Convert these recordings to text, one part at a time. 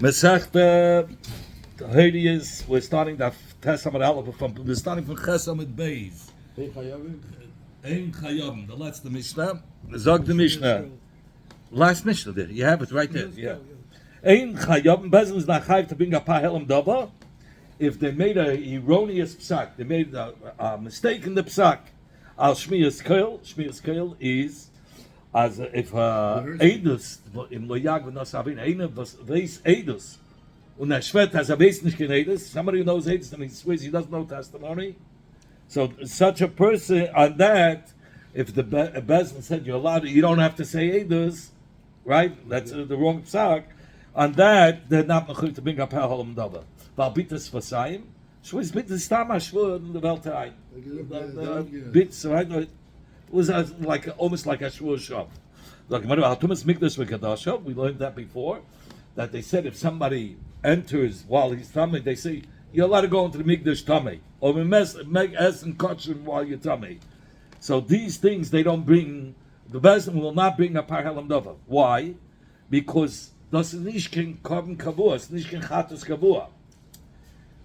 Masechta Horayos. We're starting the test Amud Aleph from. We're starting from Ches Amud Beis. Ein Chayavim. The last the Mishnah. Zog the Mishnah. Last Mishnah there. You have it right there. Yeah. Ein Chayavim. Bezin is not chayav to bring a pahelim dava. If they made a erroneous psak, they made a mistake in the psak. Al Shmiyas Koil is as if Eidus in Loyag v'Nosavin Einer v'Veis Eidus und Shvet has a base nicht Eidus. Somebody who knows Eidus and he swears he doesn't know testimony. So such a person on that, if the Bezin said you're allowed, you don't have to say Eidus, right? That's the wrong psak. On that, they're not mechuyev to bring up Halam Dava. Valbitas Vasayim. Shviz bitas Tama Shvur in the Weltime. Bits, right? It was almost like a Shvur shop. Like Tumas Mikdash v'Kadasha. We learned that before. That they said if somebody enters while he's tummy, they say you're allowed to go into the Mikdash tummy, or make es and kosher while you're tummy. So these things they don't bring. The Bezin will not bring a Parhalam Dava. Why? Because das ist nicht kein Korban Kavua, it's nicht kein Chatus Kavua.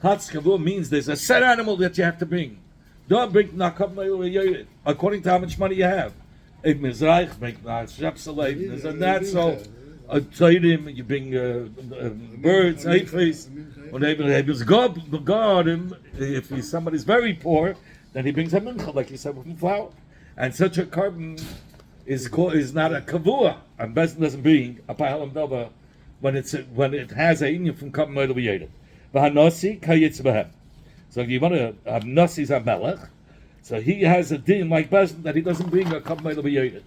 Chatus Kavua means there's a set animal that you have to bring. Don't bring Nakam according to how much money you have. If Mizraich, bring Shepsalei, there's a that, so a Tzaidim, you bring birds, Eifes, when Abel's God, if somebody's very poor, then he brings a mincha, like you said, from flour. And such a carbon is not a kavua, and Bezin doesn't bring a pahalam dava when it has a inyan from carbon oil b'yedid. V'hanasi kayitz b'hem. So if you want to have nasi's a melech, so he has a din like Bezin that he doesn't bring a carbon oil b'yedid.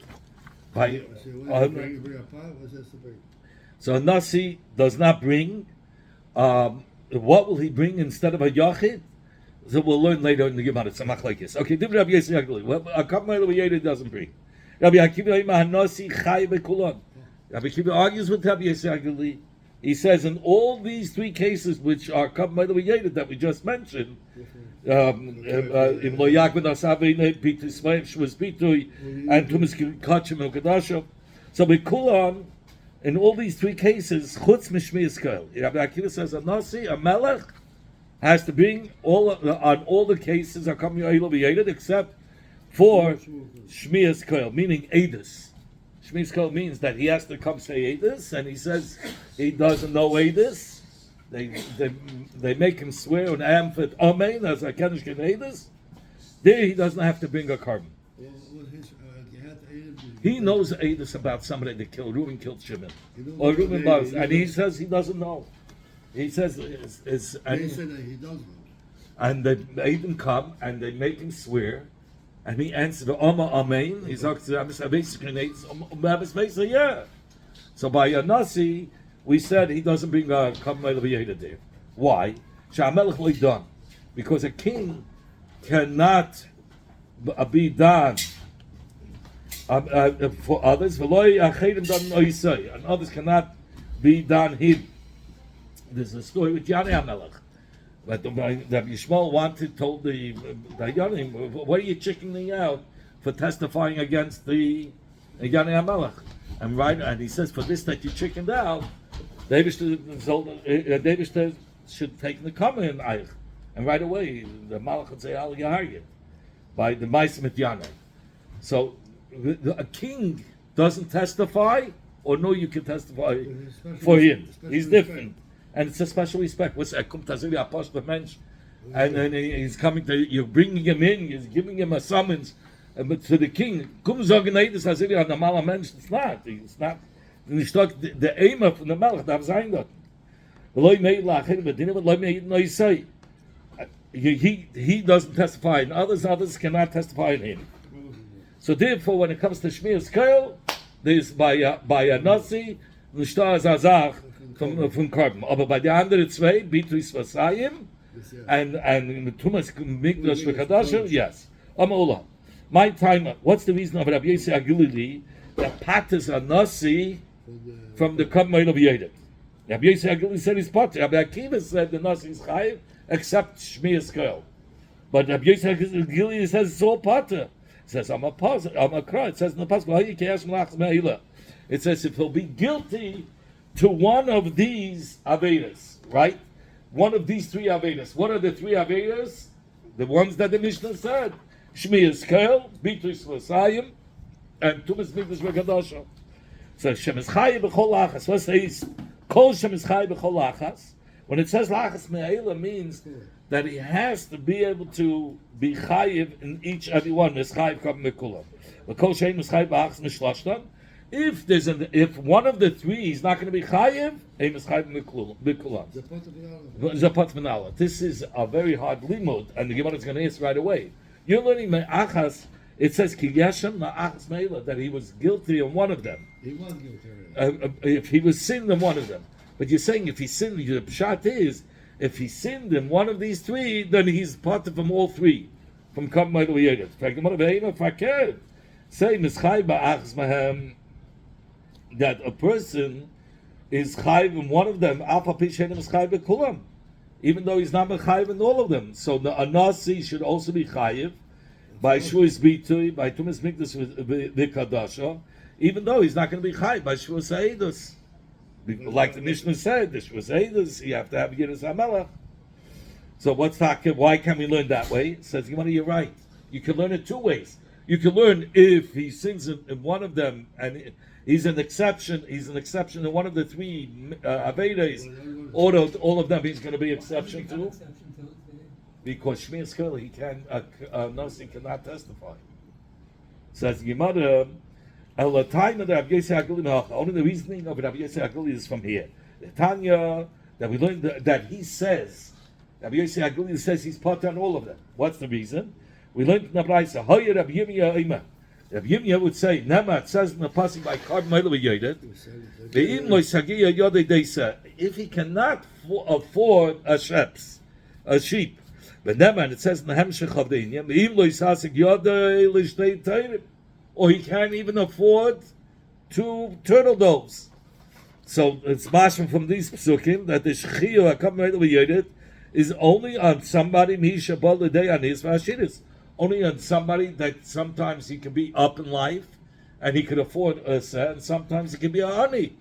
So a nasi does not bring. What will he bring instead of a yachid? So we'll learn later in the Gemara. It's a machlekes. Okay, Rabbi Yisrael, a carbon oil b'yedid doesn't bring. Rabbi Akiva argues with Rabbi Yisrael. He says in all these three cases, which are Kabbalah that we just mentioned, and Tumas. So we Kulan, in all these three cases, Chutz Mishmiyas Koil. Rabbi Akiva says a Nasi, a Melech, has to bring on all the cases are Kabbalah except for Shmiyas Koil, meaning Eidus. Shmiyas Koil means that he has to come say Eidus, and he says he doesn't know Eidus. They make him swear an Amphit Amen as a Kenishkin Eidus. There he doesn't have to bring a carbon. He knows Eidus about somebody that killed. Reuben killed Shimon. Or Reuben loves, and he says he doesn't know. He says and he said that he does know. And they made him come and they make him swear. And he answered, Oma Amen. He says, yeah. So by a Nasi, we said he doesn't bring a Kabbalah B'Yeda there. Why? Sha'amelech lo done. Because a king cannot be done for others. And others cannot be done him. There's a story with Yanei HaMelech. But the Yishmael told the Yonim, what are you chicking me out for testifying against the Yanei HaMelech? And he says, for this that you chickened out, David should take the common in Eich. And right away, the Malach would say, Al Yahargit, by the Maisim Yanei. So a king doesn't testify, or no, you can testify for him. He's different. And it's a special respect. What's that? And he's coming to, you're bringing him in, you're giving him a summons to the king. It's not. The aim of the Melech, that was he doesn't testify, and others cannot testify in him. So therefore, when it comes to Shmiyas Koil, there's by a Nasi, Nishtar Zazach, from carbon. But by the andere zwei, Bitris Vasayim, and Tumas Mikdash V'Kadasha, yes. Ama'ula. My time, what's the reason of Rabbi Yisrael Agilili that patas are Nasi from the Kabbalah B'Yeda? Rabbi Yisrael Agilili said he's pater. Rabbi Akiva said the Nasi is chayiv except Shmiyas Koil. But Rabbi Yisrael Agilili says it's all pater. It says, I'm a cry. It says in the Pasuk, it says if he'll be guilty to one of these Avedas, right? One of these three Avedas. What are the three Avedas? The ones that the Mishnah said. Shmiyas Kel, Bitris L'Sayim, and Tumas Mikdash V'Kadosha. So Shemes Chai B'Chol Lachas. What says Kol Shemes Chai B'Chol Lachas? When it says Lachas Me'ela means that he has to be able to be chayiv in each every one. Mischayiv Kab Mekulam. Kol Shein Mischayiv B'Achas Mishloshtan. If one of the three is not going to be chayiv, he Mischayiv Mekulam. Zapat Menala. This is a very hard limud, and the Gemara is going to answer right away. You're learning Me'achas. It says Ki Yeshem Ma'achas Me'ela, that he was guilty on one of them. He was guilty. If he was sinned in one of them. But you're saying if he sinned, the pshat is, if he sinned in one of these three, then he's part of them all three. From Kam Me'ela V'Yedet. In fact, the Gemara V'Eina Fakir. Say Mischai Ba'achas Mahem, that a person is chayiv in one of them, Alpha Pishen is chayiv B'Kulam. Even though he's not chayiv in all of them. So a Nasi should also be chayiv by Shuas Bitui, by Tumas Mikdash V'Kadasha, even though he's not going to be chayiv by Shuas Ha'edus. Like the Mishnah said, the Shuas Ha'edus, you have to have Yiras HaMelech. So what's talking? Why can't we learn that way? It says, you're right. You can learn it two ways. You can learn if he sins in one of them, and he's an exception. He's an exception in one of the three Avedas. All of them, he's going to be exception to. Because Shmiras Kel, he can, Nasi cannot testify. Says Gemara, only the reasoning of Rabbi Yosef Aguli is from here. The Tanya, that we learned that he says, Rabbi Yosef Aguli says he's part on all of them. What's the reason? We learned in the Braisa, Hoyer Rabbi Yirmiyah Omer. Rabbi Yirmiyah would say, Nema, it says in the passage by Kar Me'ela V'Yedet, Ve'im lo Sagiya Yodei Deisa, if he cannot afford a sheep, and it says in the Hemshech of the Inyam, Ve'im lo Yisasik Yodei L'Shtei Teirim, or he can't even afford 2 turtle doves. So it's mashma from these psukim that the Shechiyah HaKar Me'ela V'Yedet is only on somebody Misha Bal L'Dei Anis V'Ashiris. Only on somebody that sometimes he can be up in life and he could afford Ursa, and sometimes he can be a ani.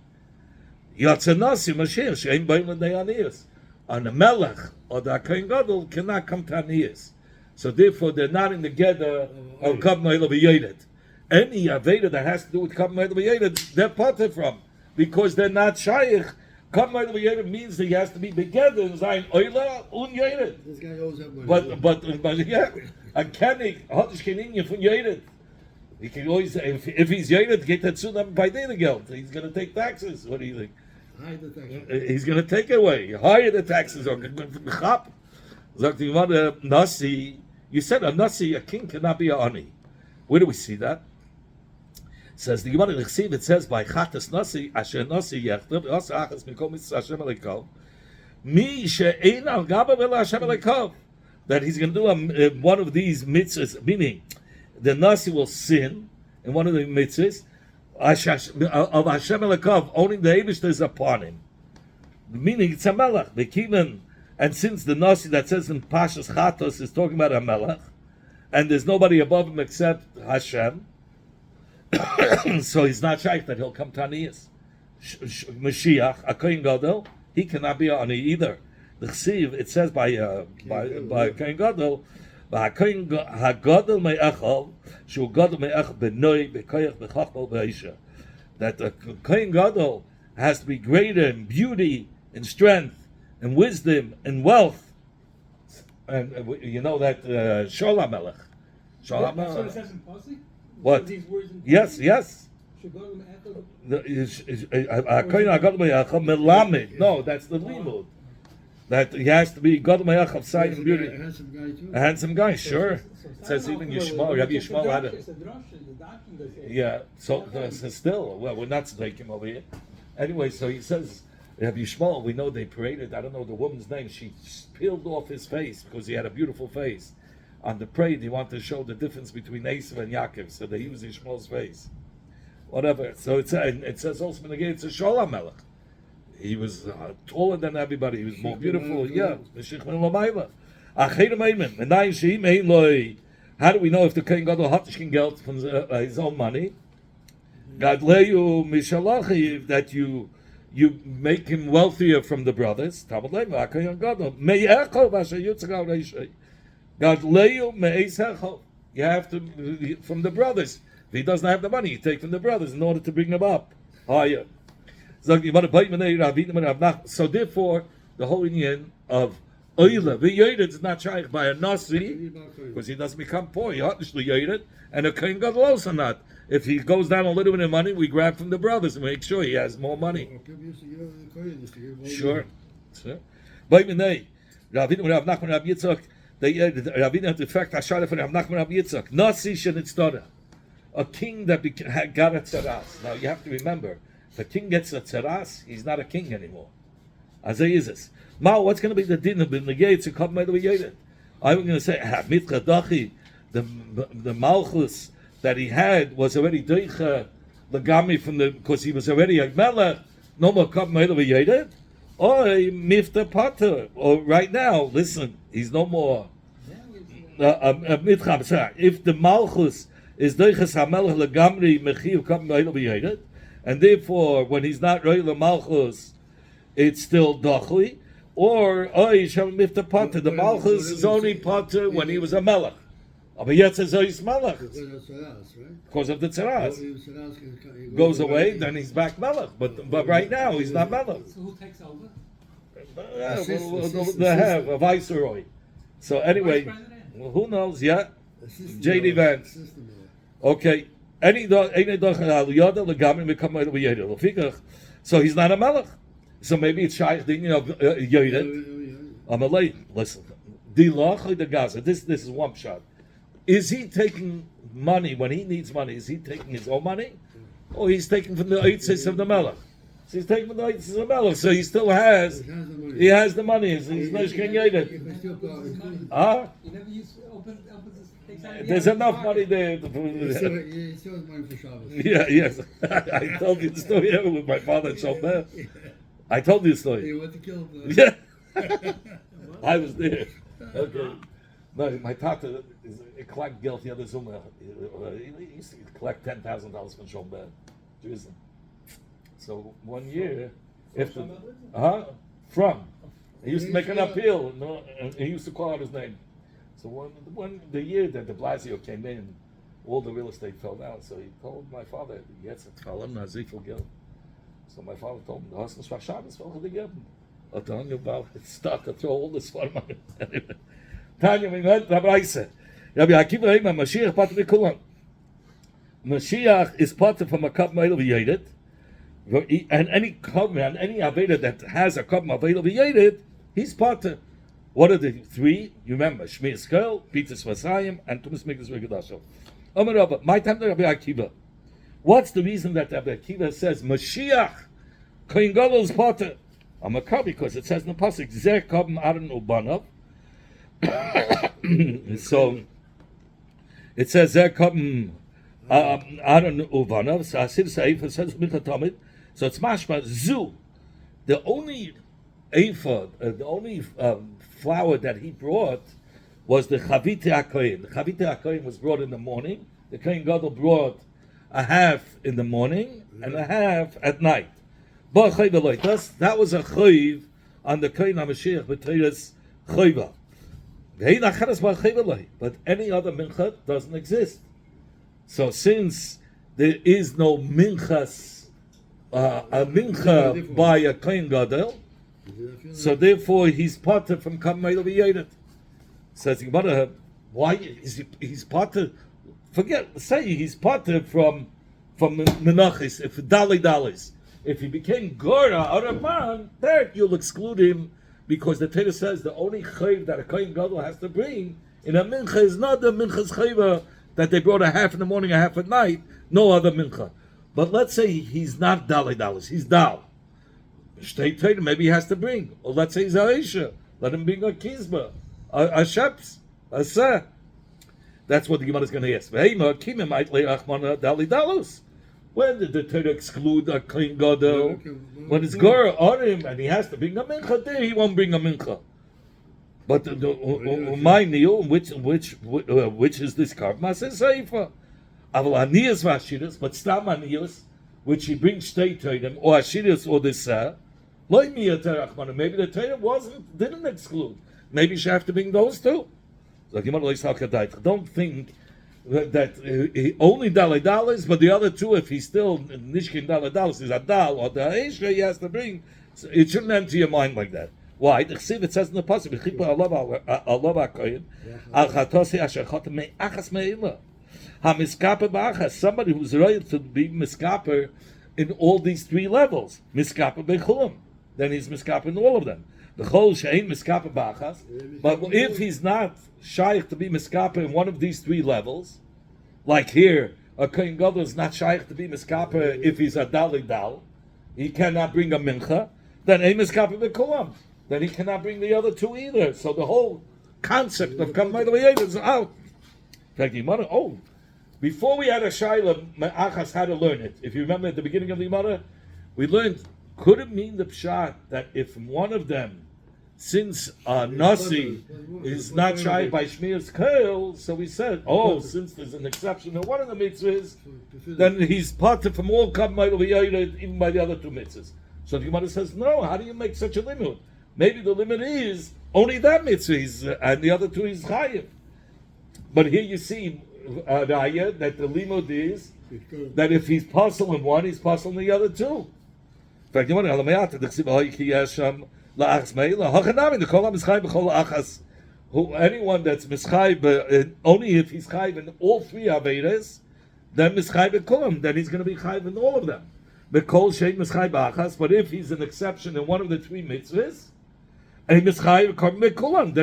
Yatsanasi Mashiach Shein Bain L'Dei Anias. On the Melech or the Kohen Gadol cannot come to Anias. So therefore they're not in the gather of Kab Me'ela V'Yedet. Any Aveda that has to do with Kab Me'ela V'Yedet, they're parted from, because they're not Shaykh. Kab Me'ela V'Yedet means that he has to be together in Zayin Oila Un Yedet. This guy owes that money. But yeah, a Kenig, Hadish Keninja from Yedet. He can always, if he's Yedet, get that soon by the geld. He's going to take taxes. What do you think? Hide the taxes. He's going to take it away. Hire the taxes. Or Chap. Sagt die Gemara, Nasi. You said a Nasi, a king cannot be a ani. Where do we see that? Says the Gemara Nechsiv, it says by Chatas Nasi, Asher Nasi Yechtav, Os Achas Mikom Mitzvah Hashem Elekov, Mi She'ein Al Gaba Vela Hashem Elekov, that he's going to do one of these mitzvahs, meaning the Nasi will sin in one of the mitzvahs of Hashem Elekov, only the Eibushter is upon him. Meaning it's a Melech, the Kinan, and since the Nasi that says in Pashas Chatos is talking about a Melech, and there's nobody above him except Hashem, so he's not shaykh that he'll come to Aniyas. Mashiach, a Kohen Gadol, he cannot be Ani either. The Chsiv, it says by Kohen Gadol, HaGadol me'echal, Shu Gadol me'ech benoi, be'koyach, be'chachmo, be'isha. That the Kohen Gadol has to be greater in beauty, in strength, in wisdom, in wealth. And you know that Sholem Melech. Sholem Melech. So it says in Pasuk? What? Yes. No, that's the limud. That he has to be Gadol Me'ach of sight and beauty. A handsome guy too? A handsome guy, sure. It says even Yishmael, Rabbi Yishmael had it. Yeah, so still, well, we're not taking him over here. Anyway, so he says, Rabbi Yishmael, we know they paraded, I don't know the woman's name, she peeled off his face because he had a beautiful face. On the parade, he wanted to show the difference between Esav and Yaakov, so they used Yishmael's face. Whatever. So it says also in the gate, it's a Sholem Melech. He was taller than everybody. He was more beautiful. Yeah. How do we know if the Kohen Gadol Hatishkin geld from his own money? Gadleyu Mishalachi, that you you make him wealthier from the brothers. Talmud Lema, Akayan Gadol. Me'echol v'asher yitzchak reishei. Gadleyu me'eis hechol. You have to, from the brothers. If he doesn't have the money, you take from the brothers in order to bring them up higher. So therefore, the whole union of Oila, v'yoyed is not shaykh by a Nasi, because he doesn't become poor. He obviously yoyed, and a Kohen Gadol also not. If he goes down a little bit in money, we grab from the brothers and make sure he has more money. Sure. Ravina Rav Nachman Rav Yitzchak, Ravina had the fact Ashara from Rav Nachman Rav Yitzchak. Nasi shenitztara, a king that got a tzaras. Now you have to remember, if a king gets a tzaras, he's not a king anymore. As is this. Now, what's going to be the din of the negates to come by the way? I'm going to say Mitcha Dachi, the malchus that he had was already doicha legami from the, because he was already a melech. No more come by the way. Or mifta pater. Or right now, listen, he's no more mitcham. If the malchus is doichas hamelech legamri mechiv come by the way, and therefore when he's not royal malchus, it's still dachli. Or Yishem mifta pater. The malchus is only pater when he was a melech. But yet says he's melech because of the tzaras. Goes away, then he's back melech. But right now he's not melech. So who takes over? The viceroy. So anyway, who knows? Yeah, J.D. Vance. Okay. So he's not a melech. So maybe it's shaykh thing of Yodet. Amalei, listen. The Gaza. This is one shot. Is he taking money when he needs money? Is he taking his own money, or he's taking from the eitzes of the melech? So he's taking from the eitzes of the melech. So he still has. He has the money. He's not Yodet. There's enough money there. Yeah, yes. I told you the story ever with my father and Shomber. I told you the story. He went to kill him. Yeah. I was there. Okay. No, my tata is a collect geld. The other Zuma. He used to collect $10,000 from Shomber. So 1 year, from he used to make an appeal. No, and he used to call out his name. So the year that de Blasio came in, all the real estate fell down. So he told my father, "Yes, it fell in Nazifel Gil." So my father told him, "The husband's for Shabbos fell to the Gil." I told him about it. Start to throw all this for money. Tanya, we went Rabbi Isa. Rabbi Akiva Eiman Mashiach part of the Kulan. Mashiach is part from a cup made of Yedid, and any covenant, any aveda that has a cup made of Yedid, he's part of. What are the three? You remember, Shmi Eskel, Peter Svasayim, and Tumas Mikdas Regadasho. Rabbi, my time to Rabbi Akiva. What's the reason that Rabbi Akiva says Mashiach Kohen Gadol's Potter? Amakar, because it says in the pasuk Zeh Kabim Aaron Ubanav. So it says Zeh Kabim Aaron Ubanav. So Asir Saif says Mincha Tamid. So it's mashma Zu. The only ephod, the only flour that he brought was the Chavite HaKohen. The Chavite HaKohen was brought in the morning. The Kohen Gadol brought a half in the morning and a half at night. That was a chayiv on the Kohen HaMashiach b'teiras chayiva. But any other mincha doesn't exist. So since there is no minchas, a mincha by a Kohen Gadol, so therefore he's parted from Kamei Leviyadet. Says Gemara, why is he's parted? Forget, say he's parted from Menachis, if Dalis. If he became Gora or a man, there you'll exclude him, because the Torah says the only chayv that a Kohen Gadol has to bring in a mincha is not the minchas chayva that they brought a half in the morning, a half at night, no other mincha. But let's say he's not Dalis, he's Dal. Maybe he has to bring. Or let's say he's Aisha. Let him bring a Kizba, a Sheps, a Seh. That's what the Gemara is going to ask. When did the Torah exclude a Kohen Gadol? When it's Gora on him and he has to bring a mincha, there he won't bring a mincha. But my neo, which is this card? Maseh Seifa. Aval Aniyas Vashiras, but Stam Aniyas. which he brings state to them, or Ashiris or this, maybe the Torah didn't exclude. Maybe you should have to bring those too. Don't think that only $, but the other two, if he's still Nishkin $, is a Dal or the Aisha he has to bring, so it shouldn't enter your mind like that. Why? The Chsiv, it says in the Pasuk, somebody who's right to be miskaper in all these three levels. Miskaper bechulam. Then he's miskaper in all of them. The chol she'ain miskaper b'achas. But if he's not shaykh to be miskaper in one of these three levels, like here, a kohen gadol is not shaykh to be miskaper if he's a dal, he cannot bring a mincha. Then ein miskaper bechulam. Then he cannot bring the other two either. So the whole concept of Kamei Le'Yed is out. Before we had a Shaila, Me'achas had to learn it. If you remember at the beginning of the Gemara, we learned, could it mean the Pshat that if one of them, since Nasi is not shy by Shmiras Kail, so we said, since there's an exception in one of the mitzvahs, then he's parted from all Kamei Le'Yed, even by the other two mitzvahs. So the Gemara says, no, how do you make such a limit? Maybe the limit is only that mitzvah, and the other two is chayiv. But here you see Raya that the limud is that if he's puzzle in one, he's puzzle in the other two. In fact, anyone that's mischayv, only if he's chayv in all three averes, then mischayv kulam, then he's going to be chayv in all of them. But if he's an exception in one of the three mitzvahs, then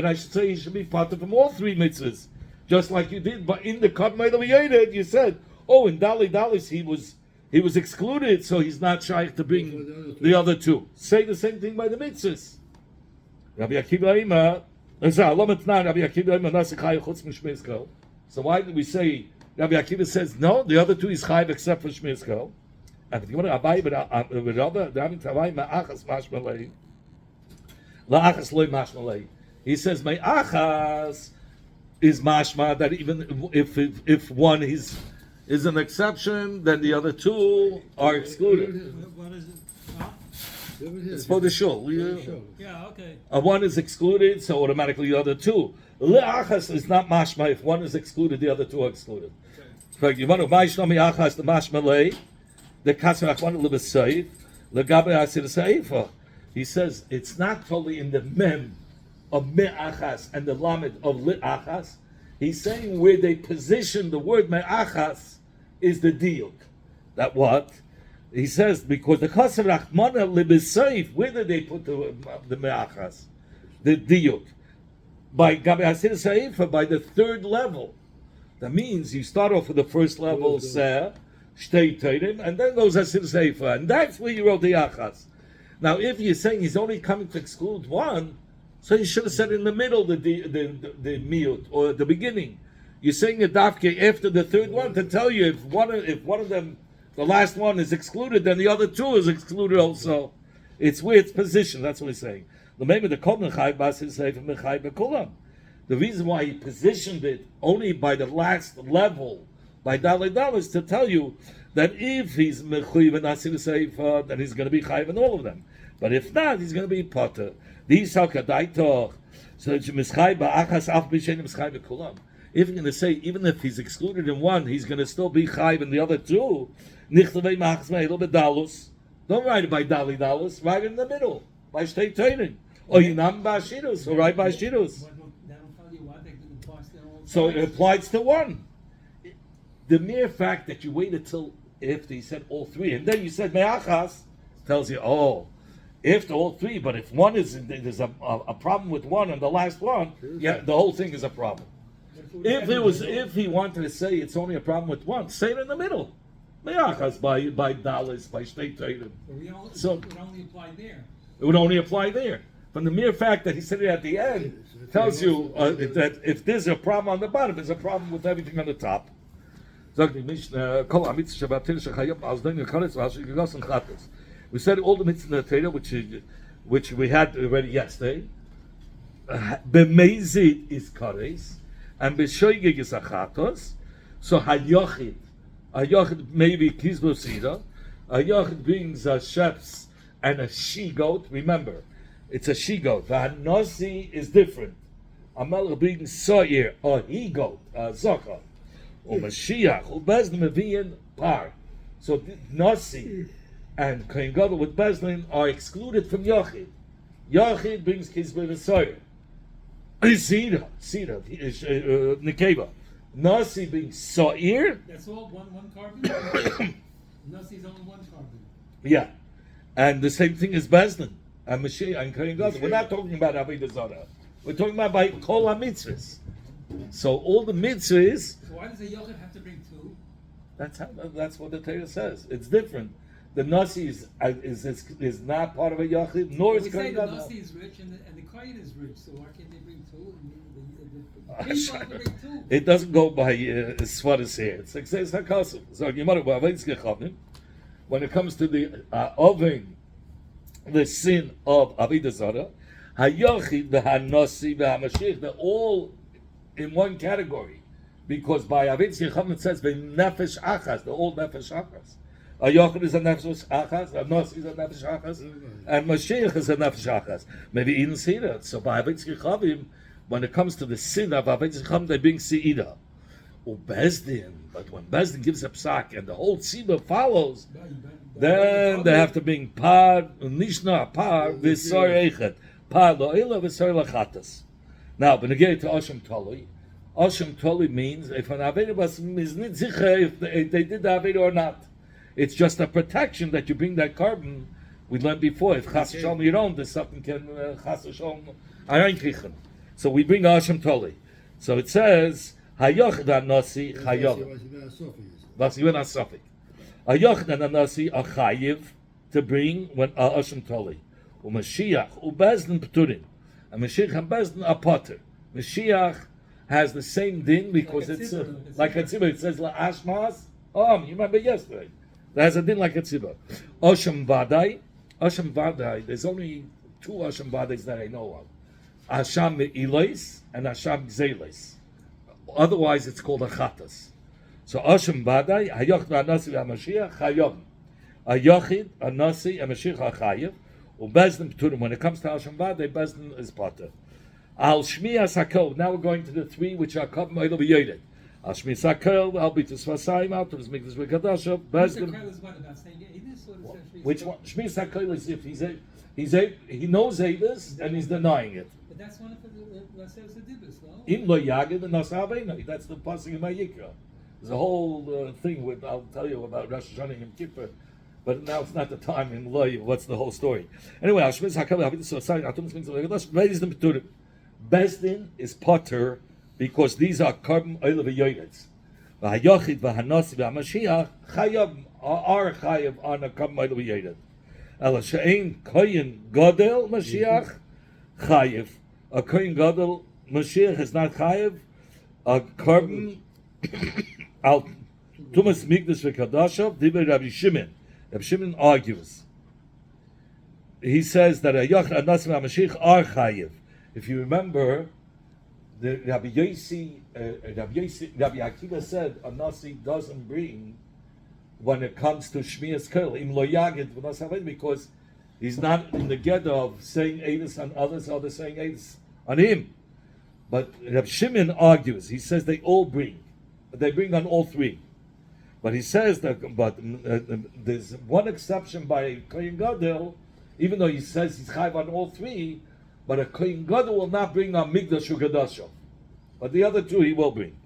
I should say he should be part of from all three mitzvahs, just like you did. But in the Kamei Le'Yed, you said, in Dalis he was excluded, so he's not shaykh to bring the other two. Say the same thing by the mitzvahs. So why did we say Rabbi Akiva says no? The other two is chayv except for Shmiras Kail. He says, "My achas is mashma that even if one is an exception, then the other two are excluded." What is it? Huh? It's for the shul. Yeah, okay. One is excluded, so automatically the other two. Le'achas is not mashma. If one is excluded, the other two are excluded. The he says it's not totally in the mem of me'achas and the lamed of li'achas. He's saying where they position the word me'achas is the diuk. That what? He says because the kaser rachmana libesayif, where did they put the me'achas? The diuk. By gabe hasir seifa, by the third level. That means you start off with the first level, shtei teirim, and then goes hasir seifa, and that's where you wrote the achas. Now, if you're saying he's only coming to exclude one, so you should have said in the middle the miut or at the beginning. You're saying a dafke after the third one to tell you if one of them, the last one is excluded, then the other two is excluded also. It's where it's positioned. That's what he's saying. The reason why he positioned it only by the last level, by Dalai is to tell you that if he's mechuyev and asir seifa, then he's going to be chayiv in all of them. But if not, he's going to be potter. These are kadaitoch. So it's mischayv ba'achas af b'shenim mischayv b'kulam. If you're going to say even if he's excluded in one, he's going to still be chayiv in the other two. Nichtavei machas me'elo b'dalus. Don't write it by dalus. Write it in the middle by shtei teirin. Or yinam ba'ashirus. Or write ba'ashirus. So it applies to one. The mere fact that you waited till after he said all three, and then you said me'achas, tells you, after all three, but if one is, there's a problem with one and the last one, yeah, the whole thing is a problem. If he wanted to say it's only a problem with one, say it in the middle. Me'achas by Dalis, by Shtei Teirim. So it would only apply there. It would only apply there. From the mere fact that he said it at the end, tells you that if there's a problem on the bottom, there's a problem with everything on the top. We said all the mitzvahs in the Torah, which we had already yesterday. B'meizid is kares, and b'shoigig is achatos. So hayochid maybe kizbo sira, A yochid brings a sheps and a she goat. Remember, it's a she goat. The nasi is different. A melech brings so'ir, a he goat, a zocha. Or Mashiach, or Bezdin Mevian par. So nasi and Kohen Gadol with Bezdin are excluded from Yochid. Yochid brings Kizbeh and so'ir. Sira, Nekeva. Nasi brings so'ir. That's all one carbon? Nasi's only one carbon. Yeah, and the same thing is Bezdin and Mashiach and Kohen Gadol. We're not talking about Avodah Zarah. We're talking about by Kol HaMitzvahs. So all the mitzvahs. So why does a yochid have to bring two? That's what the Torah says. It's different. The nasi is not part of a yachid, nor is We say Kohen the Gadol. nasi is rich and the kohen is rich, so why can't they bring two? The people have to bring two. It doesn't go by Svaris here. It's like says Hakasim. So when it comes to the oven, the sin of Avodah Zarah, Hayachid, the Hanasi, the Hamashiach, they're all in one category. Because by Avodah Zarah it says, Nefesh Achas, they're all Nefesh Achas. A Yochid is a Nefesh Achas, a Nasi is a Nefesh Achas, and Mashiach is a Nefesh Achas. Maybe you didn't see that. So by Avodah Zarah, when it comes to the sin of Avodah Zarah, they bring Se'ida. Or Bezdin, but when Bezdin gives a psak and the whole tzibah follows, then they have to bring par, nishna, par, v'sor echet. Par lo'ila, v'sor lachatas. Now, when you get to Oshem Toli means if an Aveda is not zicher if they did the Aveda or not. It's just a protection that you bring that carbon. We learned before, if Chas Shalom you don't, there's something can Chas Shalom Arayin. So we bring Oshem Toli. So it says, Hayochid HaNasi Chayav. Vasiven HaSafik. Hayochid HaNasi are Chayiv to bring when Oshem Toli. U'Mashiach u'Bezdin P'turin. And Mashiach and Bezdin are Potter. Mashiach has the same din because like it's tzibah. like a tzibah. It says la'ashmas. You remember yesterday. It has a din like a tzibah. Oshem Vadai. There's only two Oshem Vadais that I know of. Asham Me'ilois and Asham Gzelis. Otherwise, it's called a chatas. So Oshem Vadai, Hayochid HaNasi v'Hamashiach Chayom. A Yochid, a Nasi, a Mashiach Chayiv. U'Bezdin P'turim. When it comes to Oshem Vadai, Bezdin is Potter. Al Shmiyas HaKol. Now we're going to the three which are Kav Me'ilo B'Yodet. Al Shmiyas HaKol, Al B'Tus Vasayim, Al Turis Mikdash V'Kadasha, Mr. Bezdin. Krail is what about saying Edis or is Which one? Shmiyas HaKol is if he knows Eidos and he's denying it. But that's one of the Laseus Adibus, no? Im lo yagid and nasa avena. That's the passing in Mayikra. There's a whole thing with I'll tell you about Rosh Hashanah and Yom Kippur, but now it's not the time in Loy. What's the whole story? Anyway, Hashmiz Hakav Havidus Osai Atumis Mings Legadosh Veis Dem Peturim. Bezdin is Potter because these are carbon oil of yoyets. V'hayochid v'hanasi v'hamashiach Chayav are Chayav on a carbon oil of yoyet. Ela she'ein koyin Gadol Mashiach Chayav. A koyin Gadol Mashiach is not Chayav. A carbon al Tumas Mikdash v'Kadashav Diber Rabbi Shimon. Rabbi Shimon argues. He says that a Yochid HaNasi v'Hamashiach are Chayav. If you remember, the Rabbi Akiva said a Nasi doesn't bring when it comes to Shmiyas Kel Im Lo Yagid v'Nas Haved because he's not in the get of saying Eidos on others, others saying Eidos on him. But Rabbi Shimon argues. He says they all bring. They bring on all three. But he says that there's one exception by Kohen Gadol, even though he says he's chayv on all three, but a Kohen Gadol will not bring on Migdash U'Kadasho. But the other two he will bring.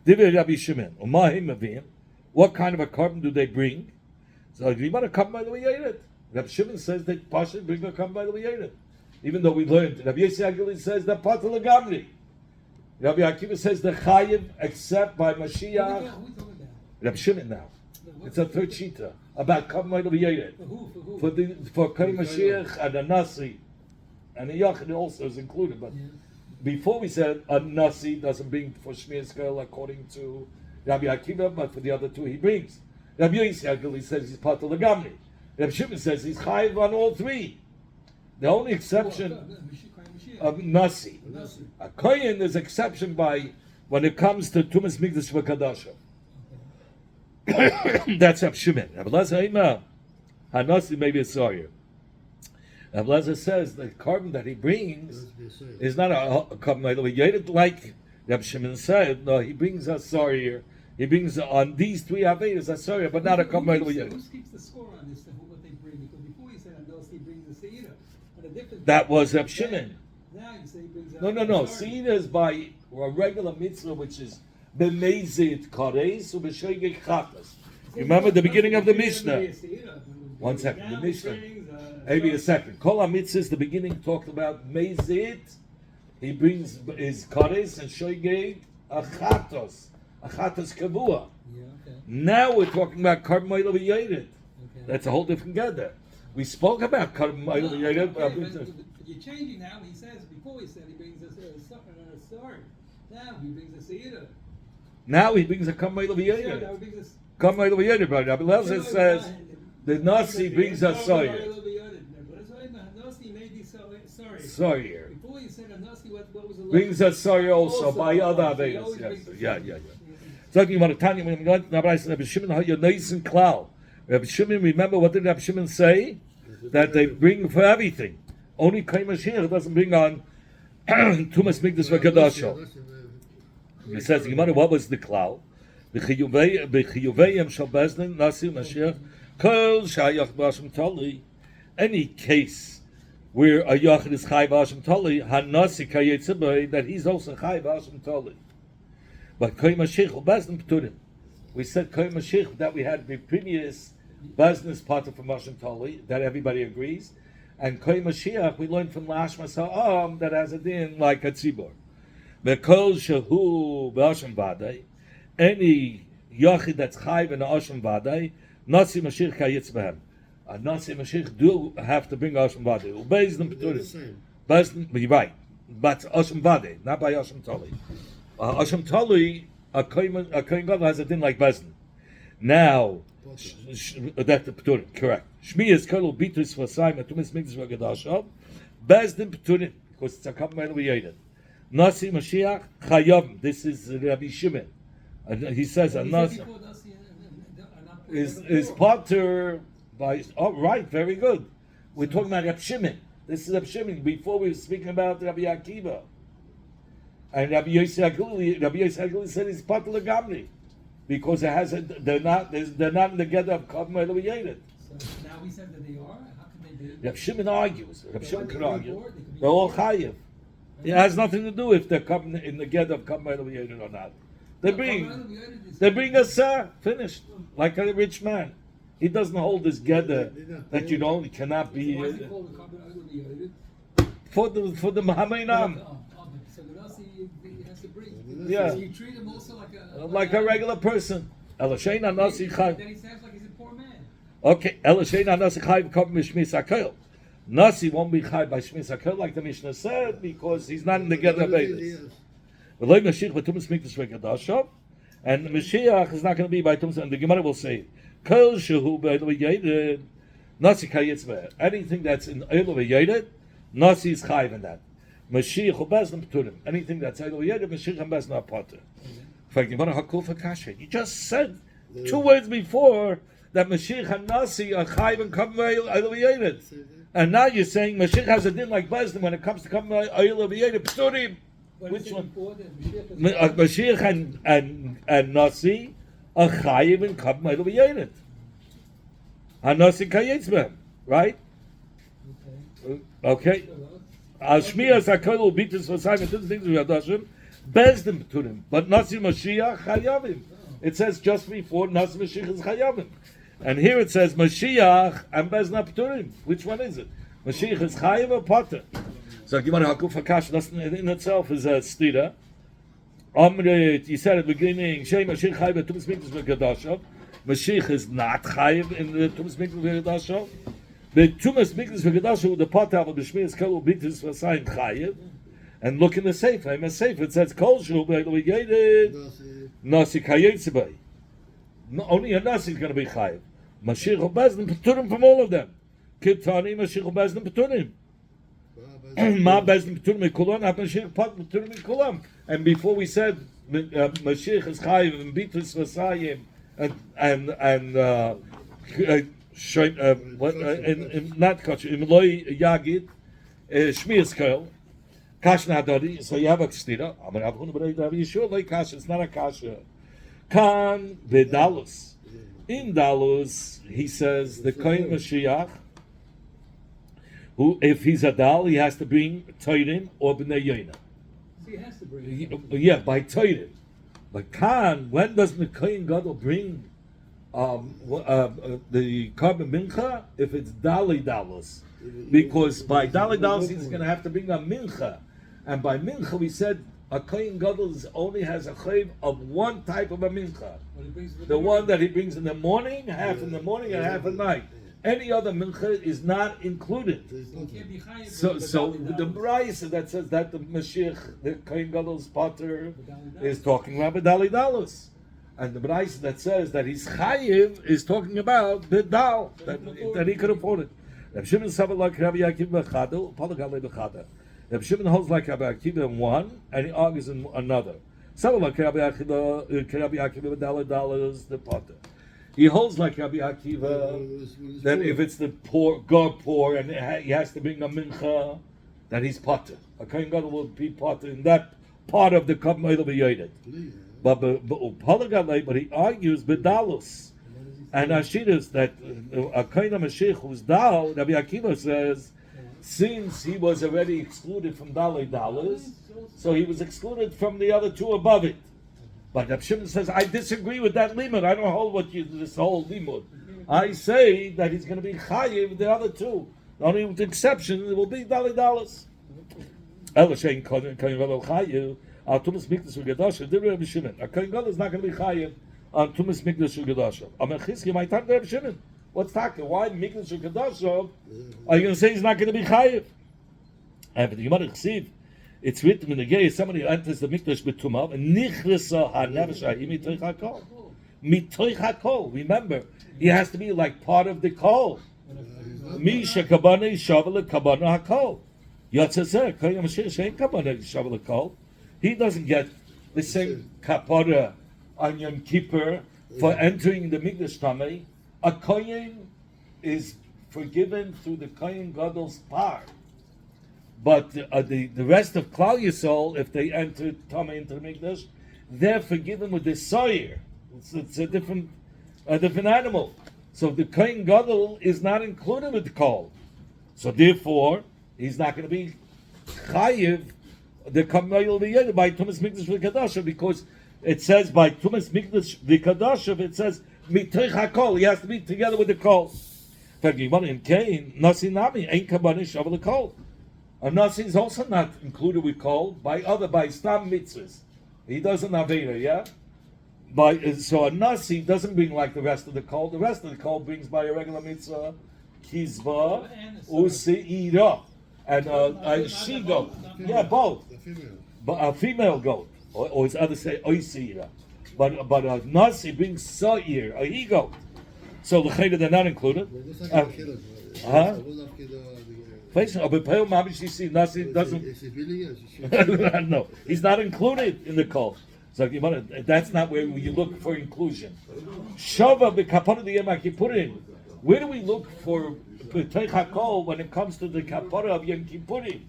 Divir Rabbi Shimon, Umahim Avim, what kind of a carbon do they bring? So you want to come by the way Yered. Rabbi Shimon says they partially bring a carbon by the way Yered. Even though we learned, Rabbi Yossi Agili says that part of the Gamri. Rabbi Akiva says the Chayiv except by Mashiach. Who are we talking about? Rabbi Shimon now. It's a third shita about Kavmai Rabbi Yered. For who? For Kohen Mashiach and a Nasi. And a Yachid also is included. But before we said a Nasi doesn't bring for Shmiyas Kel according to Rabbi Akiva, but for the other two he brings. Rabbi Yossi Agili says he's part of the Gamri. Rabbi Shimon says he's Chayiv on all three. The only exception of Nasi. A Kohen is exception by when it comes to Tumas Migdash v'Kadasha. That's Rab Shimon. Rabbi Lazar Ima, Hanasi maybe a sawyer. And Blazer says the carbon that he brings is not a carbon like Reb Shimon said. No, he brings a sawyer. He brings on these three avedas a sawyer, but not a carbon. Who keeps the score on this? What they bring? Because before you said Hanasi brings the seira, but a different. That was Reb Shimon. Now you say he brings. No. Seira is by a regular mitzvah, which is b'meizit kares u'b'shoigeg chatas. Remember the beginning of the Mishnah. One second, the Mishnah. Maybe a second. Kol HaMitzvahs, the beginning talked about Mezit. He brings his kares and shoigeg achatos kavua. Yeah, okay. Now we're talking about Karb Moila V'Yedid. Okay. That's a whole different gather. We spoke about Karb Moila V'Yedid. But you're changing now. He says before he said he brings a story. Now he brings a seira. Now he brings a Karb Moila V'Yedid. Now he brings a. Karb Moila V'Yedid, brother. Rabbi Lezer says the Nasi brings a sawyer. Sawyer. Before you said a nasi, what was the Brings a sawyer also by other avedas. Yes. Yeah. So you want to tell you when we go to Rabbi Shimon, how you're nice and cloud. Rabbi Shimon, remember what did Rabbi Shimon say? That they bring for everything. Only Kay Mashiach doesn't bring on Tumas Mikdash V'Kadasho. He says, you what was the cloud? B'chiyuveyim shal bezdin nasi Mashiach kol shayach b'ashem tali. Any case where a yachid is chai b'ashem tali, hanasi kayetzibay, that he's also chai b'ashem tali. But Koy Mashiach Bezdin Pturim. We said Koy Mashiach that we had the previous business part of Mashim Tali, that everybody agrees. And Koy Mashiach we learned from Lashma Sa'am that has a din like a tzibor. Bekol Shahu B'Ashim Vadai, any Yachid that's Chayv in Ashim Vadai, Nasi Mashiach Kayitz Behem. And Nasi Mashiach do have to bring Ashim Vadai. Bezdin Pturim. Bezdin, you're right. But Ashim Vadai, not by Ashim Tali. Asham Tali, a Kohen Gadol has a din like Bezdin. Now, that's the Pturim, correct. Shmi is Kolol Bitus Vasayim Atumis Mikdash V'Gadashav. Bezdin Pturim, because it's a couple of V'Yedid. Nasi Mashiach Chayavim. This is Rabbi Shimon. He says a Nasi is Potter by. Oh, right, very good. We're talking about Rabbi Shimon. This is Rabbi Shimon. Before we were speaking about Rabbi Akiva. And Rabbi Yosef Aguli said it's part of the Gamri because it has they're not in the gather of Kav Me'Eloyed. So now we said that they are. How can they be? Rabbi Shimon argues. Rabbi Shimon could argue. They're all chayiv. It has nothing to do if they're coming in the gather of Kav Me'Eloyed or not. They bring a sir finished like a rich man. He doesn't hold this gather that you cannot be for the Mahamayinam. Yeah, you treat him also like a regular person. Elashein Nasi Chayv. Then he sounds like he's a poor man. Okay, Elashein Nasi Chayv come Mishmis Hakel. Nasi won't be Chayv by Shmis Hakel like the Mishnah said because he's not in the Gather Vedas. And the Mashiach is not going to be by Tumas, and the Gemara will say, Kol Shehu Be'Eloyed Nasi Kayitzveh. Anything that's in Eloyed, Nasi is Chayv in that. Mashiach Bezdin Pturim. Anything that's Eloyed, Mashiach and Bezdin are Potter. You just said 2 words before that Mashiach and Nasi are Chayv and Kav Eloyed. And now you're saying Mashiach has a din like Bezdin when it comes to Kav Eloyed Pturim. Which one? Mashiach and Nasi are Chayiv and Kav Me'Eloyed. And Nasi Kayetzbeh, right? Okay. Al Shmiyas HaKol Bitus Vasayim and things we have done. Bezdin Pturim, but Nasi Mashiach Chayavim. It says just before Nasi Mashiach is Chayavim, and here it says Mashiach and Bezdin Pturim. Which one is it? Mashiach is Chayav or Potter? So Gemara Hakuf Hakash in itself is a stira. Amrit, you said at the beginning, Shem Mashiach Chayav Tumas Mikdash V'Gadashav. Mashiach is not Chayav in the Tumas Mikdash V'Gadashav. The Tumas Mikdash V'Gadashav, the Potter of the Shmiras Kol Bitus Vasayim Chayav. And look in the Sefer. In the Sefer it says Kol Shu Be'Eloyed Nasi Kayetzibay. Only a Nasi is going to be Chayav. Mashiach Bezdin Pturim from all of them. Kitani Mashiach Bezdin Pturim. Ma Bezdin Pturim Kulam, Mashiach Pturim Kulam. And before we said Mashiach is Chayav and Bitus Vasayim and not kosher. Im loy yagid shmiras koil kashna adori. So you have a stira. I'm gonna have you sure like kasha. It's not a kasha. Kan vedalus. In dalus, he says the kohen Mashiach, who if he's a dal, he has to bring toirim or b'nei yoina. So he has to bring it. Yeah, by toirim. But kan, when does the kohen gadol bring the carbon mincha? If it's dali dalus, because by dali dalus he's going to have to bring a mincha, and by mincha we said a kohen gadol only has a chayv of one type of a mincha, When he brings it the one that he brings in the morning, half in the morning and half at night. Any other mincha is not included. So he can't be chayiv. So the brayse that says that the Mashiach, the kohen gadol's potter, is talking about Dali Dalus. And the brayse that says that he's chayiv is talking about the dal that he could afford it. Reb Shimon Sabat like Rabbi Akiva b'chada, Palagale b'chada. Reb Shimon holds like Rabbi Akiva in one, and he argues in another. Sabat like Rabbi Akiva b'dalad dalas the potter. He holds like Rabbi Akiva that if it's the poor, God poor, and he has to bring a mincha, that he's potter. A kohen gadol will be potter in that part of the cup might be yoted. But he argues bedalus and Ashiras that a kohen Mashiach who's dal. Rabbi Akiva says, since he was already excluded from dalei dalas, so he was excluded from the other two above it. But Reb Shimon says, I disagree with that limud. I don't hold this whole limud. I say that he's going to be chayiv with the other two. The only exception will be dalei dalas. Elishain kohen gadol chayiv. Tumas mikdash u'gadasha. Did Reb Shimon? A kohen gadol is not going to be chayiv on Tumas mikdash u'gadasha. Amechizki might talk to Reb Shimon. What's talking? Why mikdash u'gadasha? Are you going to say he's not going to be chayiv? And the Gemara Chsiv, it's written in the Gay, somebody who enters the mikdash b'tumah and nichrisa ha'nefesh ha'im mitoich hakol. Mitoich hakol. Remember, he has to be like part of the kol. Mi shekabane shavel kabana hakol. Yatzazeh kohen Mashiach shein kabane shavel hakol. He doesn't get the same kapara on Yom Kippur for entering the Mikdash Tamei. A kohen is forgiven through the kohen gadol's part, but the rest of Klal Yisrael, if they enter Tamei into the Mikdash, they're forgiven with the soyer. It's a different animal. So the kohen gadol is not included with the kol. So therefore, he's not going to be chayiv the kamayil v'yed by Tumas Mikdash v'Kadashav, because it says by Tumas Mikdash v'Kadashav, it says mitoich hakol. He has to be together with the kol. In Cain, nasi nami ain't kabanish over the kol. A nasi is also not included with kol by stam mitzvahs. He doesn't have aveda, yeah. So a nasi doesn't bring like the rest of the kol. The rest of the kol brings by a regular mitzvah, kizba, useira, and a she goat. Yeah, both. But a female goat, or his others say oisira. But a nasi brings sa'ir, a he goat. So the chayda they're not included. But Pale Mamish, you see, nasi doesn't. No, he's not included in the kol. So that's not where you look for inclusion. Shava b'kapara the Yom Kippurim. Where do we look for b'teich hakol when it comes to the kapara of Yom Kippurim?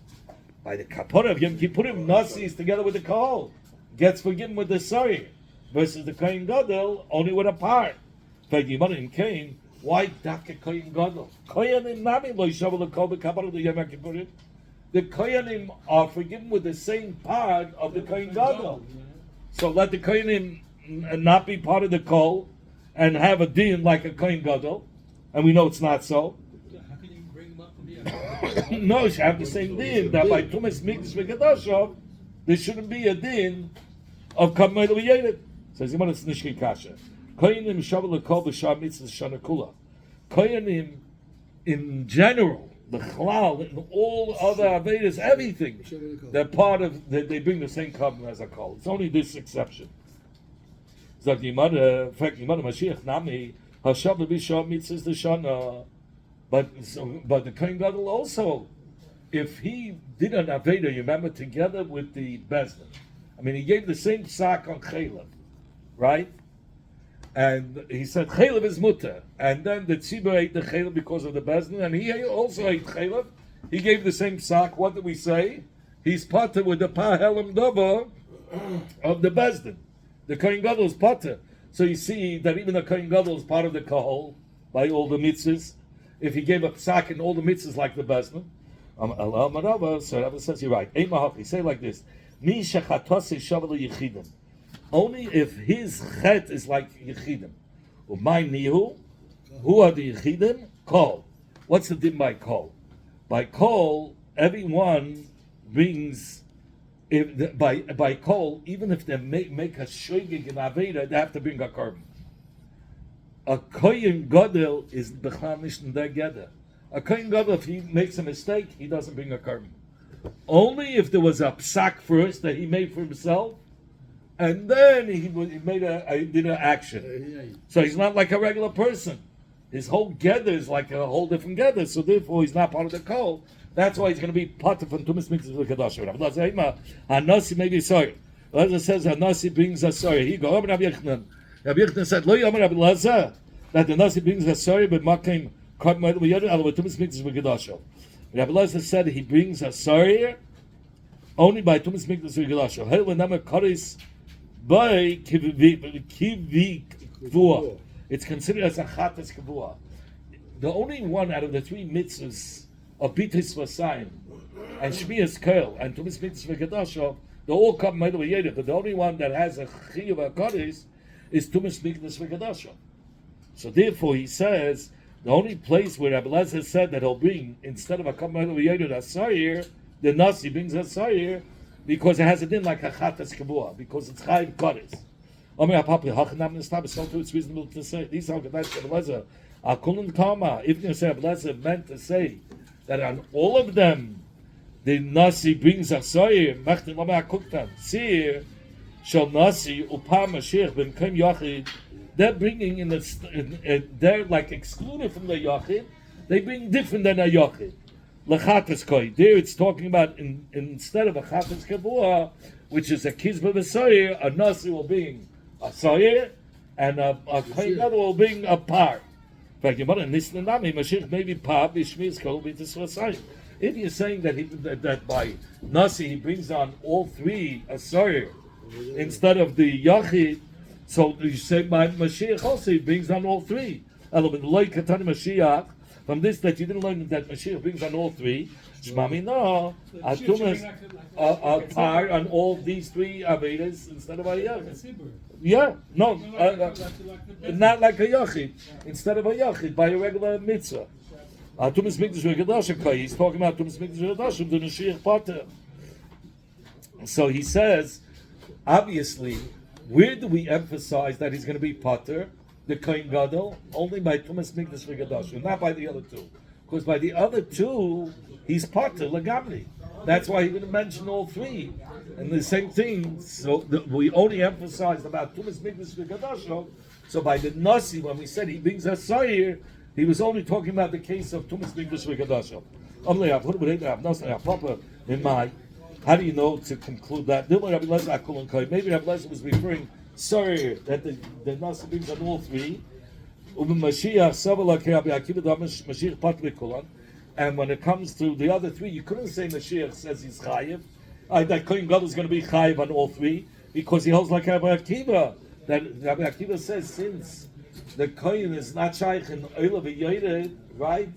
By the kapara of Yom Kippurim, nasi is together with the kol, gets forgiven with the sorry, versus the kohen gadol only with a part. In Cain, why dafke kohen gadol? Kohanim nami lo yishavu l'kol b'kapara the Yom Kippurim. The kohanim are forgiven with the same part of the kohen gadol. So let the kohanim not be part of the kol and have a din like a kohen gadol, and we know it's not so. How can you bring him up to be a No, you should have the same din that by Tumas Mikdash v'Kadashav there shouldn't be a din of Kamei L'Yedet. Says Yimon it's Nishki Kasha. Kohanim shavu l'kol b'shar mitzvah shana kula. Kohanim in general, the chalal, and all other avedas, everything, they're part of. They bring the same covenant as a kol. It's only this exception. Zog Yimon, in fact, Yimon Mashiach nami hashav b'shar mitzvah shana. But the kohen gadol also, if he did an aveda, you remember, together with the bezdin. I mean, he gave the same sack on chaylev, right? And he said chaylev is mutter, and then the tzibur ate the chaylev because of the bezdin, and he also ate chaylev. He gave the same sack. What did we say? He's potter with the pahelim dova of the bezdin. The kohen gadol is potter. So you see that even the kohen gadol is part of the kahol by all the mitzvahs. If he gave a sack in all the mitzvahs like the bezdin, so Rabbi says you're right. He say like this: Mi shechatose shavel yichidim. Only if his chet is like Yechidim. My nihu, who are the Yechidim? Kol. What's the din by Kol? By Kol, everyone brings, by Kol, even if they make a shogeg in Aveda, they have to bring a carbon. A Kohen Gadol is Bechlam Nishn Degeder. A Kohen Gadol, if he makes a mistake, he doesn't bring a carbon. Only if there was a psak first that he made for himself, and then he did an action. So he's not like a regular person. His whole gather is like a whole different gather. So therefore, he's not part of the kol. That's why he's going to be part of Tumas Mitzvah Kedash. Hanasi maybe sorry. Lazar says Hanasi brings us sorry. He go. Rabbi Yochanan said, "Lo Yomer Rabbi Lazar that the Nasi brings us sorry, but Makim Kart Ma'od V'Yodim Al Tumas Mitzvah Kedash." Rabbi Lazar said he brings us sorry only by Tumas Mitzvah Kedash. Hey, when I'm Karis. By kivi kavua, it's considered as a chatas kavua. The only one out of the three mitzvahs of bitis vasayim and shmiyas kel and tumis mitzvah kedasha, they all come made with yeda. But the only one that has a chiyuv akaris is tumis mitzvah kedasha. So therefore, he says the only place where Rabbi Lezer said that he'll bring instead of a kam made with yeda asayir, the nasi brings asayir. Because it has a din like a chatas kavua, because it's chayiv kodesh. Omer HaPapa, hachanam nestab, so too it's reasonable to say, these are Rabbi Lezer, akulun kama, if you say Rabbi Lezer meant to say that on all of them, the nasi brings a soyer, machtin lama akuktan, seir, shal nasi, upa mashiach, ben kem yachid, they're bringing they're like excluded from the yachid, they bring different than a yachid. Lechatas koi. There it's talking about instead of a chatas kavua, which is a kizba v'soyer, a nasi will bring a soyer, and a kohen gadol will bring a par. In fact, your mother nisnanami mashiach maybe par b'shmiz kol b'tisvasayim. If you're saying that by nasi he brings on all three a soyer instead of the yachid, so you say by Mashiach also he brings on all three. Mashiach. From this, that you didn't learn that Mashiach brings on all three. Shmami no, atumas a par on all these three avedas instead of a yachid. Yeah, no, not like a yachid. Instead of a yachid, by a regular mitzvah. Atumas mikdash v'kedasha. He's talking about atumas mikdash v'kedasha, the Mashiach pater. So he says, obviously, where do we emphasize that he's going to be pater? The kohen gadol only by tumas mikdash v'kedasha, not by the other two, because by the other two he's pater legamri. That's why he didn't mention all three. And the same thing. So we only emphasized about tumas mikdash v'kedasha. So by the nasi, when we said he brings us sayir, he was only talking about the case of tumas mikdash v'kedasha. How do you know to conclude that? Maybe Rabbi Lezer was referring. Sorry, that the nasi brings on all three. And when it comes to the other three, you couldn't say Mashiach says he's chayiv. That Kohen Gadol is going to be chayiv on all three because he holds like Rabbi Akiva. That Rabbi Akiva says since the Kohen is not shaykh in Oila v'Yored, right?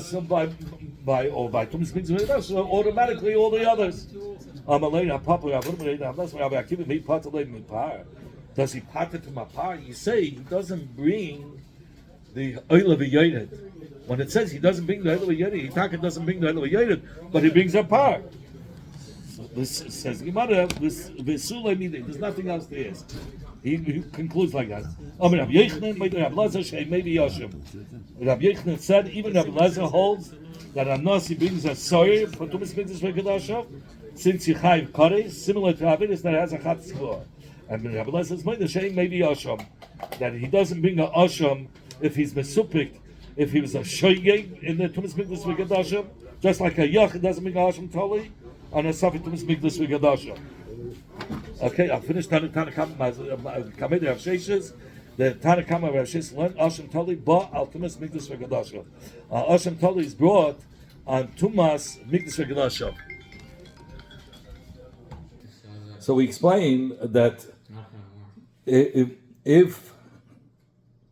So by Tumas Mitzvah, so automatically all the others. Does he pater to Mapar? You say he doesn't bring the Oila v'Yored. When it says he doesn't bring the Oila v'Yored, Itaka doesn't bring the Oila v'Yored, but he brings a par. So this says Gemara, there's nothing else to ask. He concludes like that. Rabbi Yochanan said, even Rabbi Lezer holds that a nasi brings a soyer for tumas mikdash v'kedasha, since you chayiv kares, similar to avidus that has a chatzis kavua. And Rabbi Lezer's mind is saying maybe asham, that he doesn't bring a asham if he's mesupik, if he was a shoygeg in the tumas mikdash v'kedasha, just like a yachid doesn't bring a asham totally, and a safik tumas mikdash v'kedasha. Okay, I'll finish Tanakama. Kamei Rav Sheshes. The Tanakama Rav Sheshes learned Asham Tali, but Altumas Mikdash V'Gadashav. Asham Tali is brought on Tumas Mikdash V'Gadashav. So we explained that if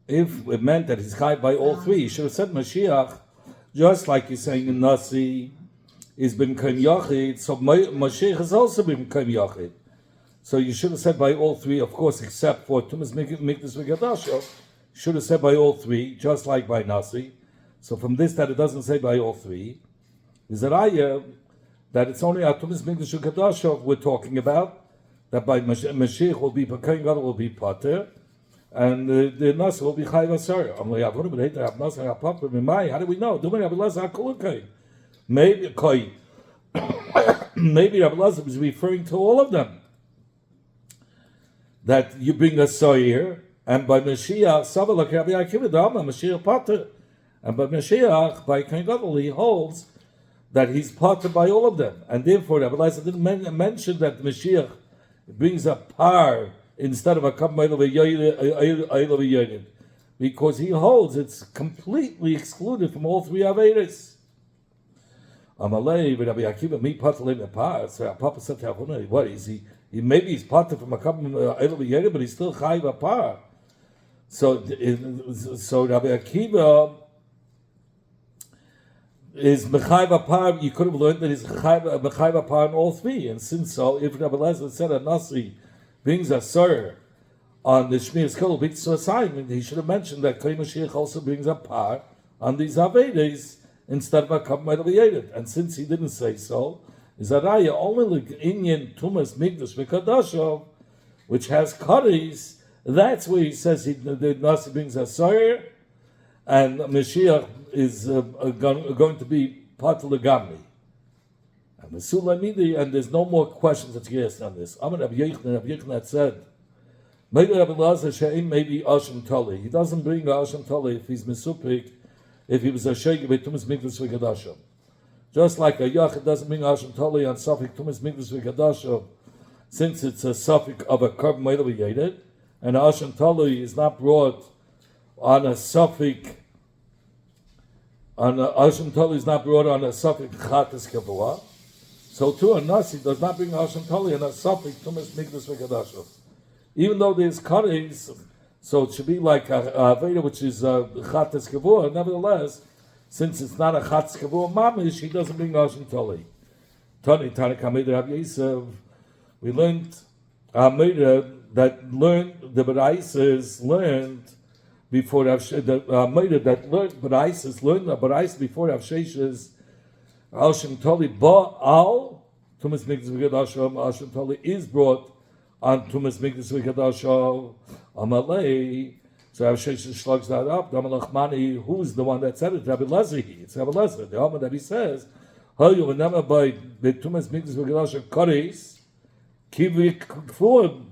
it meant that he's chai by all three, he should have said Mashiach, just like you're saying in Nasi is been Kem Yachid, so Mashiach has also been Kem Yachid. So you should have said by all three, of course, except for Tumas Mikdash V'Gadashav. You should have said by all three, just like by Nasi. So from this that it doesn't say by all three, is that it's only Tumas Mikdash V'Gadashav we're talking about. That by Mashiach will be Kohen Gadol will be Pater, and the Nasi will be Chai Vasar. How do we know? Maybe Rabbi Lazar is referring to all of them. That you bring a Soyer, and by Mashiach, Savalak Rabbi Akiva, Mashiach Pater, and by Mashiach, by Kohen Gadol, he holds that he's Pater by all of them, and therefore Rabbi Lazar didn't mention that Mashiach brings a par instead of a kamayl of a yoyid, because he holds it's completely excluded from all three Averis. Amalei, Rabbi Akiva, me patalei a par. So Papa said to Avonai, what is he? Maybe he's pater from a kamayl of a yoyid, but he's still chayv a par. So Rabbi Akiva is Mechayv Par. You could have learned that he's Mechayv Par in all three. And since so, if Rabbi Lezer said a Nasi brings a Sur on the Shmiras Kol B'Tzur assignment, he should have mentioned that Kohen Mashiach also brings a Par on these Avedes instead of a Kav Me'El. And since he didn't say so, is that only the Inyan Tumas Mikdash V'Kadashav, which has Kadis, that's where he says the Nasi brings a Sur, and Mashiach is going to be part of the Gamli. And there's no more questions that you asked on this. Amar Rabbi Yochanan said, maybe Rabbi Lazar She'im maybe Asham Tali. He doesn't bring Asham Tali if he's Mesupik, if he was a Sheikh by Tumas Mikdash V'Gadashav. Just like a Yachid doesn't bring Asham Tali on Safik Tumas Mikdash V'Gadashav, since it's a Safik of a Karb Me'el V'Yedid, and Asham Tali is not brought on a Safik. Asham Tali is not brought on a Safik Chatas Kavua. So too, a Nasi does not bring Asham Tali and a Safik Tumas Mikdash V'Gadashav. Even though there's Kares, so it should be like a Veda which is Chatas Kavua. Nevertheless, since it's not a Chatas Kavua Mamish, he doesn't bring Asham Tali. Tani Kamei Rabbi Yisrael, we learned that the Baraisas learned before that learned Baraisas learned the Barais before Rav Sheshes Asham Tali Ba'al Tumas Mikdash V'Gadashav. Asham Tali is brought on Tumas Mikdash V'Gadashav Amalei. So Rav Sheshes slugs that up. Damalachmani, who's the one that said it? Rabbi Lezer. It's Rabbi Lezer. The Alma that he says, "Hayu v'nama by the Tumas Mikdash V'Gadashav Kares Kivik Kfur."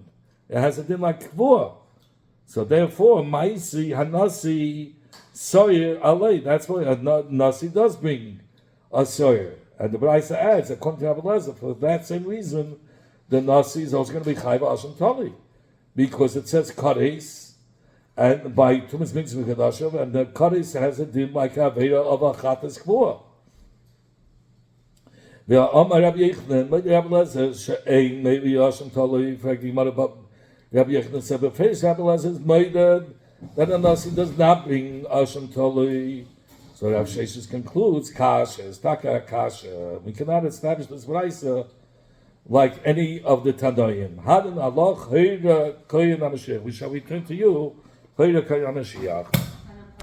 It has a din like Kfur. So therefore, Maisi Hanasi Soyer Alei. That's why Nasi does bring a Soyer. And the Braisa adds, according to Rabbi Lezer, for that same reason, the Nasi is also going to be Chayva Asham Tali. Because it says Kares, and by Tumas Mikdash V'Gadashav, and the Kares has a din like a Veda of a Chatas Kfur. The Amar Rabbi Yochanan, maybe Rabbi Lezer, She'ein, maybe Asham Tali, in fact, he might have Rabbi Yochanan said, but first Rabbi Lezer is made that a Nasi does not bring Asham Tali. So Rav Sheshes concludes, Kasha, is Taka Kasha. We cannot establish this Braisa like any of the Tanoim. Hadin Allah, Chayra Koyin HaMashiach. We shall return to you, Chayra Koyin HaMashiach.